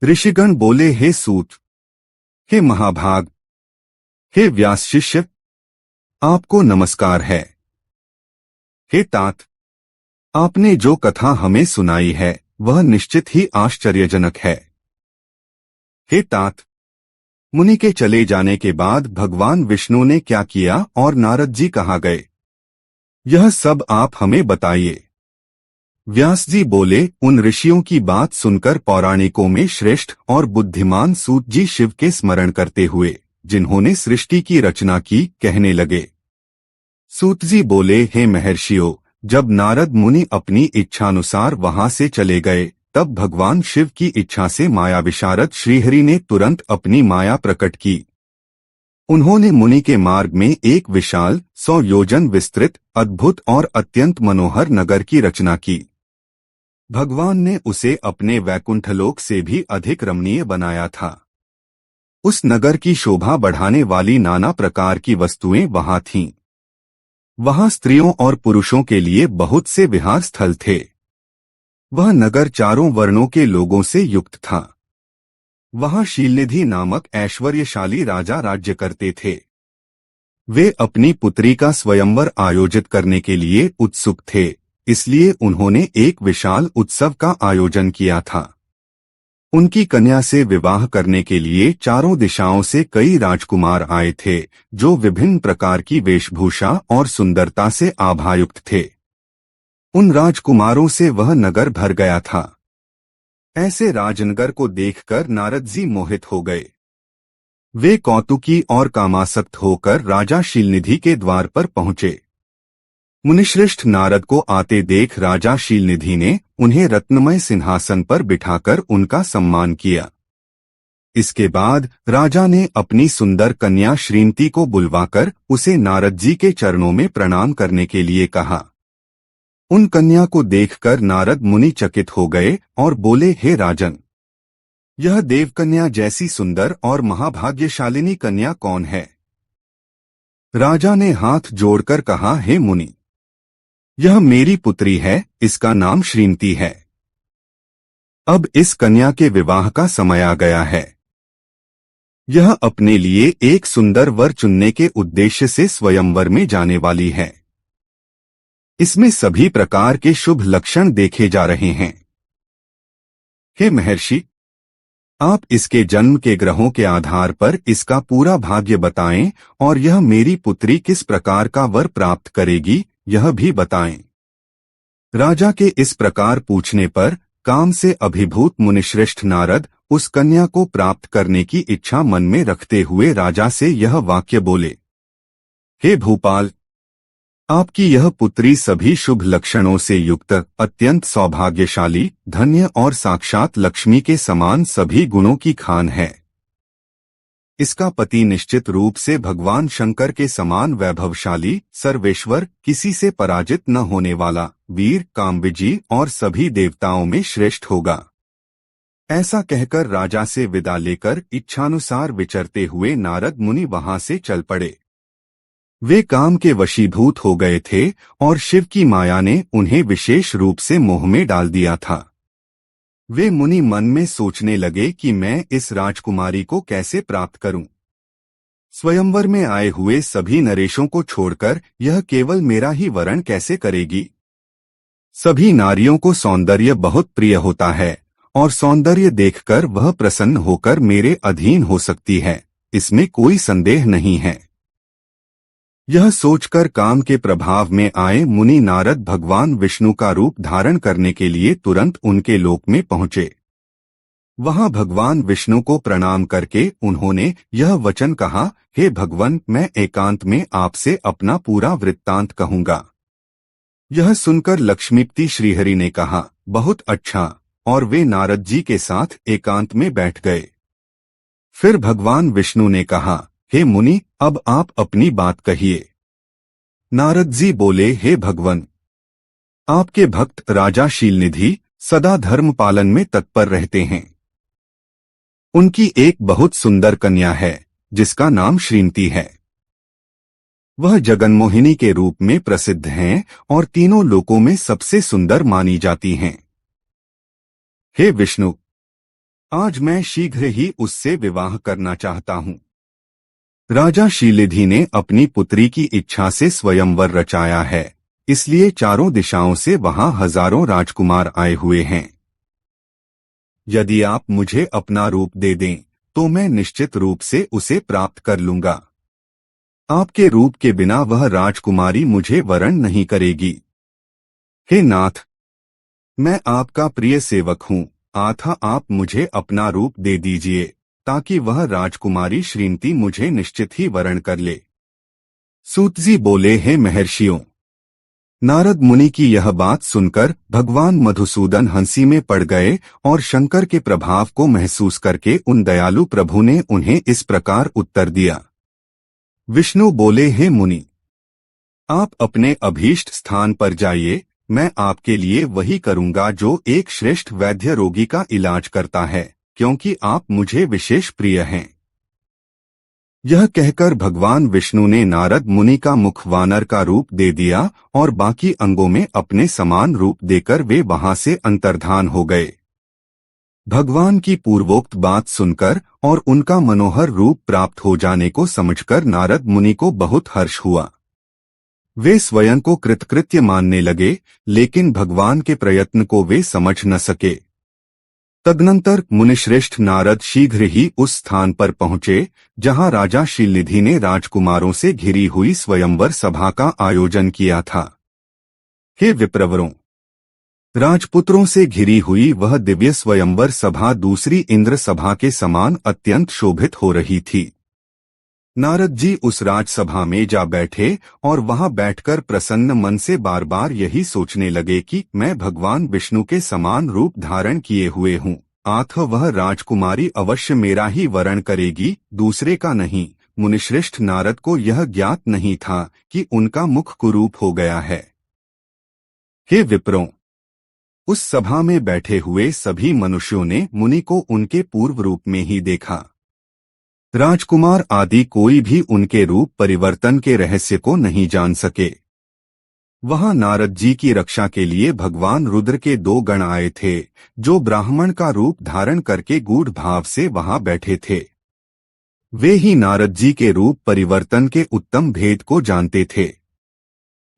ऋषिगण बोले, हे सूत, हे महाभाग, हे व्यास शिष्य, आपको नमस्कार है। हे तात, आपने जो कथा हमें सुनाई है वह निश्चित ही आश्चर्यजनक है। हे तात, मुनि के चले जाने के बाद भगवान विष्णु ने क्या किया और नारद जी कहाँ गए, यह सब आप हमें बताइए। व्यास जी बोले, उन ऋषियों की बात सुनकर पौराणिकों में श्रेष्ठ और बुद्धिमान सूत जी शिव के स्मरण करते हुए, जिन्होंने सृष्टि की रचना की, कहने लगे। सूत जी बोले, हे महर्षियों, जब नारद मुनि अपनी इच्छानुसार वहां से चले गए, तब भगवान शिव की इच्छा से माया विशारद श्रीहरि ने तुरंत अपनी माया प्रकट की। उन्होंने मुनि के मार्ग में एक विशाल 100 योजन विस्तृत, अद्भुत और अत्यंत मनोहर नगर की रचना की। भगवान ने उसे अपने वैकुंठलोक से भी अधिक रमणीय बनाया था। उस नगर की शोभा बढ़ाने वाली नाना प्रकार की वस्तुएं वहां थीं। वहां स्त्रियों और पुरुषों के लिए बहुत से विहार स्थल थे। वह नगर चारों वर्णों के लोगों से युक्त था। वहां शीलनिधि नामक ऐश्वर्यशाली राजा राज्य करते थे। वे अपनी पुत्री का स्वयंवर आयोजित करने के लिए उत्सुक थे, इसलिए उन्होंने एक विशाल उत्सव का आयोजन किया था। उनकी कन्या से विवाह करने के लिए चारों दिशाओं से कई राजकुमार आए थे, जो विभिन्न प्रकार की वेशभूषा और सुंदरता से आभायुक्त थे। उन राजकुमारों से वह नगर भर गया था। ऐसे राजनगर को देखकर नारद जी मोहित हो गए। वे कौतुकी और कामासक्त होकर राजा शीलनिधि के द्वार पर पहुंचे। मुनिश्रेष्ठ नारद को आते देख राजा शीलनिधि ने उन्हें रत्नमय सिंहासन पर बिठाकर उनका सम्मान किया। इसके बाद राजा ने अपनी सुंदर कन्या श्रीमती को बुलवाकर उसे नारद जी के चरणों में प्रणाम करने के लिए कहा। उन कन्या को देखकर नारद मुनि चकित हो गए और बोले, हे राजन, यह देवकन्या जैसी सुंदर और महाभाग्यशालिनी कन्या कौन है? राजा ने हाथ जोड़कर कहा, हे मुनि, यह मेरी पुत्री है, इसका नाम श्रीमती है। अब इस कन्या के विवाह का समय आ गया है। यह अपने लिए एक सुंदर वर चुनने के उद्देश्य से स्वयंवर में जाने वाली है। इसमें सभी प्रकार के शुभ लक्षण देखे जा रहे हैं। हे महर्षि, आप इसके जन्म के ग्रहों के आधार पर इसका पूरा भाग्य बताएं और यह मेरी पुत्री किस प्रकार का वर प्राप्त करेगी, यह भी बताएं। राजा के इस प्रकार पूछने पर काम से अभिभूत मुनिश्रेष्ठ नारद उस कन्या को प्राप्त करने की इच्छा मन में रखते हुए राजा से यह वाक्य बोले, हे भूपाल, आपकी यह पुत्री सभी शुभ लक्षणों से युक्त, अत्यंत सौभाग्यशाली, धन्य और साक्षात लक्ष्मी के समान सभी गुणों की खान है। इसका पति निश्चित रूप से भगवान शंकर के समान वैभवशाली, सर्वेश्वर, किसी से पराजित न होने वाला, वीर, कामविजी और सभी देवताओं में श्रेष्ठ होगा। ऐसा कहकर राजा से विदा लेकर इच्छानुसार विचरते हुए नारद मुनि वहां से चल पड़े। वे काम के वशीभूत हो गए थे और शिव की माया ने उन्हें विशेष रूप से मोह में डाल दिया था। वे मुनि मन में सोचने लगे कि मैं इस राजकुमारी को कैसे प्राप्त करूं। स्वयंवर में आए हुए सभी नरेशों को छोड़कर यह केवल मेरा ही वरण कैसे करेगी। सभी नारियों को सौंदर्य बहुत प्रिय होता है और सौंदर्य देखकर वह प्रसन्न होकर मेरे अधीन हो सकती है, इसमें कोई संदेह नहीं है। यह सोचकर काम के प्रभाव में आए मुनि नारद भगवान विष्णु का रूप धारण करने के लिए तुरंत उनके लोक में पहुंचे। वहां भगवान विष्णु को प्रणाम करके उन्होंने यह वचन कहा, हे भगवन, मैं एकांत में आपसे अपना पूरा वृत्तांत कहूंगा। यह सुनकर लक्ष्मीपति श्रीहरि ने कहा, बहुत अच्छा, और वे नारद जी के साथ एकांत में बैठ गए। फिर भगवान विष्णु ने कहा, हे मुनि, अब आप अपनी बात कहिए। नारद जी बोले, हे भगवन, आपके भक्त राजा शीलनिधि सदा धर्म पालन में तत्पर रहते हैं। उनकी एक बहुत सुंदर कन्या है, जिसका नाम श्रीमती है। वह जगन्मोहिनी के रूप में प्रसिद्ध हैं और तीनों लोकों में सबसे सुंदर मानी जाती हैं। हे विष्णु, आज मैं शीघ्र ही उससे विवाह करना चाहता हूँ। राजा शीलिधि ने अपनी पुत्री की इच्छा से स्वयंवर रचाया है, इसलिए चारों दिशाओं से वहां हजारों राजकुमार आए हुए हैं। यदि आप मुझे अपना रूप दे दें तो मैं निश्चित रूप से उसे प्राप्त कर लूंगा। आपके रूप के बिना वह राजकुमारी मुझे वरण नहीं करेगी। हे नाथ, मैं आपका प्रिय सेवक हूँ, अतः आप मुझे अपना रूप दे दीजिए ताकि वह राजकुमारी श्रीमती मुझे निश्चित ही वरण कर ले। सूत जी बोले, हे महर्षियों, नारद मुनि की यह बात सुनकर भगवान मधुसूदन हंसी में पड़ गए और शंकर के प्रभाव को महसूस करके उन दयालु प्रभु ने उन्हें इस प्रकार उत्तर दिया। विष्णु बोले, हे मुनि, आप अपने अभीष्ट स्थान पर जाइए, मैं आपके लिए वही करूंगा जो एक श्रेष्ठ वैद्य रोगी का इलाज करता है, क्योंकि आप मुझे विशेष प्रिय हैं। यह कहकर भगवान विष्णु ने नारद मुनि का मुख वानर का रूप दे दिया और बाकी अंगों में अपने समान रूप देकर वे वहां से अंतर्धान हो गए। भगवान की पूर्वोक्त बात सुनकर और उनका मनोहर रूप प्राप्त हो जाने को समझकर नारद मुनि को बहुत हर्ष हुआ। वे स्वयं को कृतकृत्य मानने लगे, लेकिन भगवान के प्रयत्न को वे समझ न सके। तदनंतर मुनिश्रेष्ठ नारद शीघ्र ही उस स्थान पर पहुंचे जहां राजा शीलिधि ने राजकुमारों से घिरी हुई स्वयंवर सभा का आयोजन किया था। हे विप्रवरों, राजपुत्रों से घिरी हुई वह दिव्य स्वयंवर सभा दूसरी इंद्र सभा के समान अत्यंत शोभित हो रही थी। नारद जी उस राजसभा में जा बैठे और वहां बैठकर प्रसन्न मन से बार बार यही सोचने लगे कि मैं भगवान विष्णु के समान रूप धारण किए हुए हूँ, अतः वह राजकुमारी अवश्य मेरा ही वरण करेगी, दूसरे का नहीं। मुनिश्रेष्ठ नारद को यह ज्ञात नहीं था कि उनका मुख कुरूप हो गया है। हे विप्रों, उस सभा में बैठे हुए सभी मनुष्यों ने मुनि को उनके पूर्व रूप में ही देखा। राजकुमार आदि कोई भी उनके रूप परिवर्तन के रहस्य को नहीं जान सके। वहां नारद जी की रक्षा के लिए भगवान रुद्र के 2 गण आए थे, जो ब्राह्मण का रूप धारण करके गूढ़ भाव से वहां बैठे थे। वे ही नारद जी के रूप परिवर्तन के उत्तम भेद को जानते थे।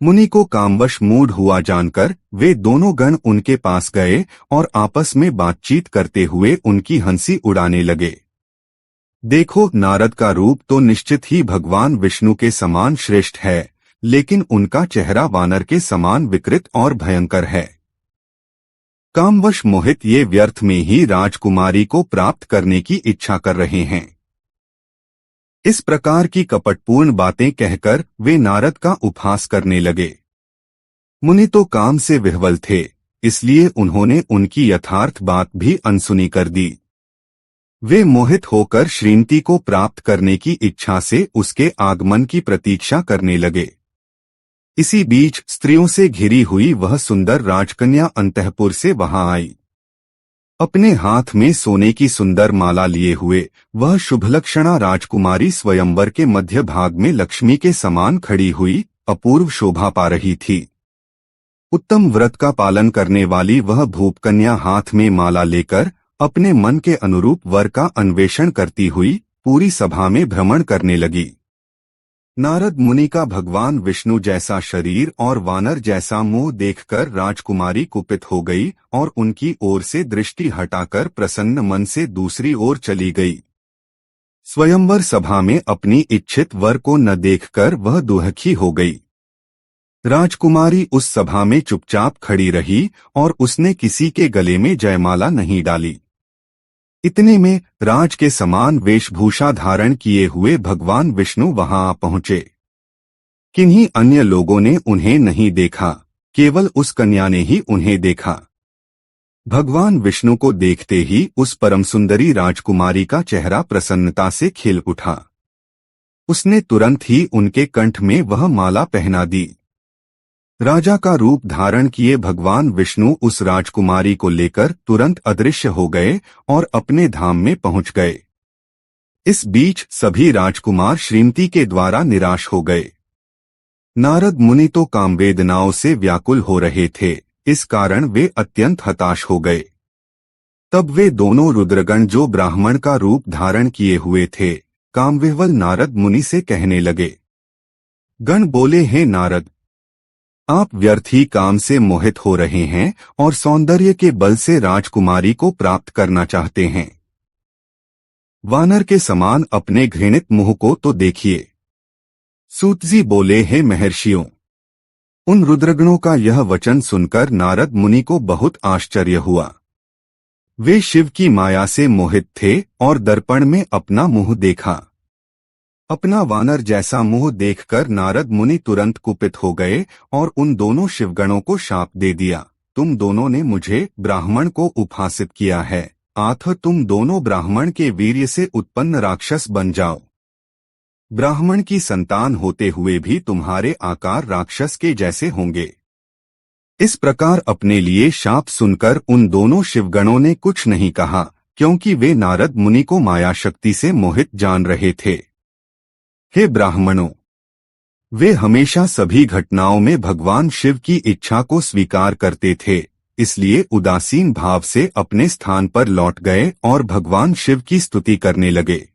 मुनि को कामवश मूढ़ हुआ जानकर वे दोनों गण उनके पास गए और आपस में बातचीत करते हुए उनकी हंसी उड़ाने लगे। देखो, नारद का रूप तो निश्चित ही भगवान विष्णु के समान श्रेष्ठ है, लेकिन उनका चेहरा वानर के समान विकृत और भयंकर है। कामवश मोहित ये व्यर्थ में ही राजकुमारी को प्राप्त करने की इच्छा कर रहे हैं। इस प्रकार की कपटपूर्ण बातें कहकर वे नारद का उपहास करने लगे। मुनि तो काम से विह्वल थे, इसलिए उन्होंने उनकी यथार्थ बात भी अनसुनी कर दी। वे मोहित होकर श्रीमती को प्राप्त करने की इच्छा से उसके आगमन की प्रतीक्षा करने लगे। इसी बीच स्त्रियों से घिरी हुई वह सुंदर राजकन्या अंतःपुर से वहां आई। अपने हाथ में सोने की सुंदर माला लिए हुए वह शुभलक्षणा राजकुमारी स्वयंवर के मध्य भाग में लक्ष्मी के समान खड़ी हुई अपूर्व शोभा पा रही थी। उत्तम व्रत का पालन करने वाली वह भूपकन्या हाथ में माला लेकर अपने मन के अनुरूप वर का अन्वेषण करती हुई पूरी सभा में भ्रमण करने लगी। नारद मुनि का भगवान विष्णु जैसा शरीर और वानर जैसा मुंह देखकर राजकुमारी कुपित हो गई और उनकी ओर से दृष्टि हटाकर प्रसन्न मन से दूसरी ओर चली गई। स्वयंवर सभा में अपनी इच्छित वर को न देखकर वह दुखी हो गई। राजकुमारी उस सभा में चुपचाप खड़ी रही और उसने किसी के गले में जयमाला नहीं डाली। इतने में राज के समान वेशभूषा धारण किए हुए भगवान विष्णु वहां आ पहुंचे। किन्हीं अन्य लोगों ने उन्हें नहीं देखा, केवल उस कन्या ने ही उन्हें देखा। भगवान विष्णु को देखते ही उस परम सुंदरी राजकुमारी का चेहरा प्रसन्नता से खिल उठा। उसने तुरंत ही उनके कंठ में वह माला पहना दी। राजा का रूप धारण किए भगवान विष्णु उस राजकुमारी को लेकर तुरंत अदृश्य हो गए और अपने धाम में पहुंच गए। इस बीच सभी राजकुमार श्रीमती के द्वारा निराश हो गए। नारद मुनि तो कामवेदनाओं से व्याकुल हो रहे थे, इस कारण वे अत्यंत हताश हो गए। तब वे दोनों रुद्रगण जो ब्राह्मण का रूप धारण किए हुए थे, कामविह्वल नारद मुनि से कहने लगे। गण बोले, हे नारद, आप व्यर्थ ही काम से मोहित हो रहे हैं और सौंदर्य के बल से राजकुमारी को प्राप्त करना चाहते हैं। वानर के समान अपने घृणित मुंह को तो देखिए। सूत जी बोले, हे महर्षियों, उन रुद्रगणों का यह वचन सुनकर नारद मुनि को बहुत आश्चर्य हुआ। वे शिव की माया से मोहित थे और दर्पण में अपना मुंह देखा। अपना वानर जैसा मुंह देखकर नारद मुनि तुरंत कुपित हो गए और उन दोनों शिवगणों को शाप दे दिया। तुम दोनों ने मुझे ब्राह्मण को उपहासित किया है, अतः तुम दोनों ब्राह्मण के वीर्य से उत्पन्न राक्षस बन जाओ। ब्राह्मण की संतान होते हुए भी तुम्हारे आकार राक्षस के जैसे होंगे। इस प्रकार अपने लिए शाप सुनकर उन दोनों शिवगणों ने कुछ नहीं कहा, क्योंकि वे नारद मुनि को माया शक्ति से मोहित जान रहे थे। हे ब्राह्मणों, वे हमेशा सभी घटनाओं में भगवान शिव की इच्छा को स्वीकार करते थे, इसलिए उदासीन भाव से अपने स्थान पर लौट गए और भगवान शिव की स्तुति करने लगे।